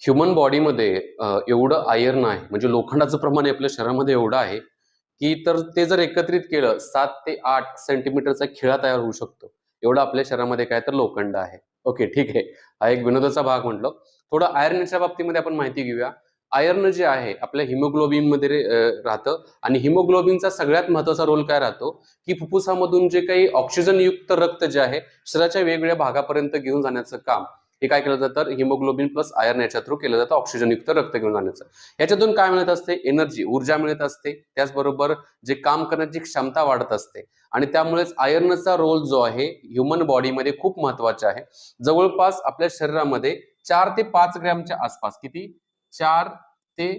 Human बॉडीमध्ये एवढं iron आहे म्हणजे लोखंडाचं प्रमाण आपल्या शरीरामध्ये एवढं आहे की तर ते जर एकत्रित केलं 7 ते 8 सेंटीमीटरचा खिळा तयार होऊ शकतो. एवढं आपल्या शरीरामध्ये काय तर लोखंड आहे. ओके, ठीक आहे. हा एक विनोदाचा भाग म्हटलं. थोडं आयर्नच्या बाबतीमध्ये आपण माहिती घेऊया. आयर्न जे आहे आपल्या हिमोग्लोबिन मध्ये राहतं आणि हिमोग्लोबिनचा सगळ्यात महत्वाचा रोल काय राहतो की फुफ्फुसामधून जे काही ऑक्सिजन युक्त रक्त जे आहे शरीराच्या वेगवेगळ्या भागापर्यंत घेऊन जाण्याचं काम हे काय केलं जातं, हिमोग्लोबिन प्लस आयर्न याच्या थ्रू केलं जातं ऑक्सिजनयुक्त रक्त घेऊन जाण्याचं. याच्यातून काय मिळत असते, एनर्जी, ऊर्जा मिळत असते. त्याचबरोबर जे काम करण्याची क्षमता वाढत असते आणि त्यामुळेच आयर्नचा रोल जो आहे ह्युमन बॉडीमध्ये खूप महत्वाचा आहे. जवळपास आपल्या शरीरामध्ये 4 ते 5 ग्रॅमच्या आसपास, किती, 4 ते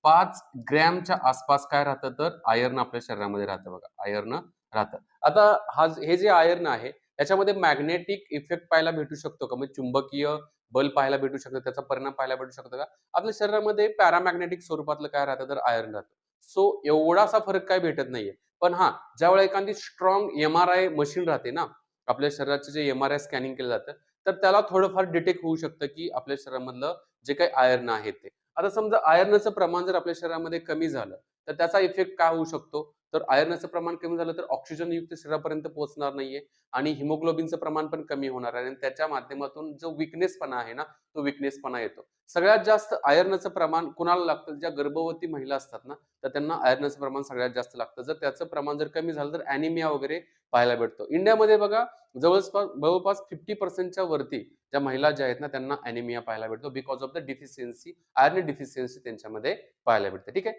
5 ग्रॅमच्या आसपास काय राहतं तर आयर्न आपल्या शरीरामध्ये राहतं. बघा, आयर्न राहतं. आता हे जे आयर्न आहे त्याच्यामध्ये मॅग्नेटिक इफेक्ट पाहायला भेटू शकतो का, म्हणजे चुंबकीय बल पाहायला भेटू शकतो, त्याचा परिणाम पाहायला भेटू शकतो का. आपल्या शरीरामध्ये पॅरामॅग्नेटिक स्वरूपातलं काय राहतं तर आयर्न राहतं. सो एवढासा फरक काय भेटत नाहीये. पण हा, ज्यावेळेला एखादी स्ट्रॉंग MRI मशीन राहते ना, आपल्या शरीराचे जे MRI स्कॅनिंग केलं जातं तर त्याला थोडंफार डिटेक्ट होऊ शकतं की आपल्या शरीरामधलं जे काही आयर्न आहे ते. आता समजा आयर्नचं प्रमाण जर आपल्या शरीरामध्ये कमी झालं तर त्याचा इफेक्ट काय होऊ शकतो, तर आयर्नचं प्रमाण कमी झालं तर ऑक्सिजन युक्त शरीरापर्यंत पोहोचणार नाहीये आणि हिमोग्लोबिनचं प्रमाण पण कमी होणार आहे आणि त्याच्या माध्यमातून जो विकनेसपणा आहे ना, तो विकनेसपणा येतो. सगळ्यात जास्त आयर्नचं प्रमाण कुणाला लागतं, ज्या गर्भवती महिला असतात ना, तर त्यांना आयर्नचं प्रमाण सगळ्यात जास्त लागतं. जर त्याचं प्रमाण जर कमी झालं तर अॅनिमिया वगैरे पाहायला भेटतो. इंडियामध्ये बघा जवळपास 50% वरती ज्या महिला ज्या आहेत ना त्यांना अॅनिमिया पाहायला भेटतो because of the deficiency, iron deficiency त्यांच्यामध्ये पाहायला भेटते. ठीक आहे.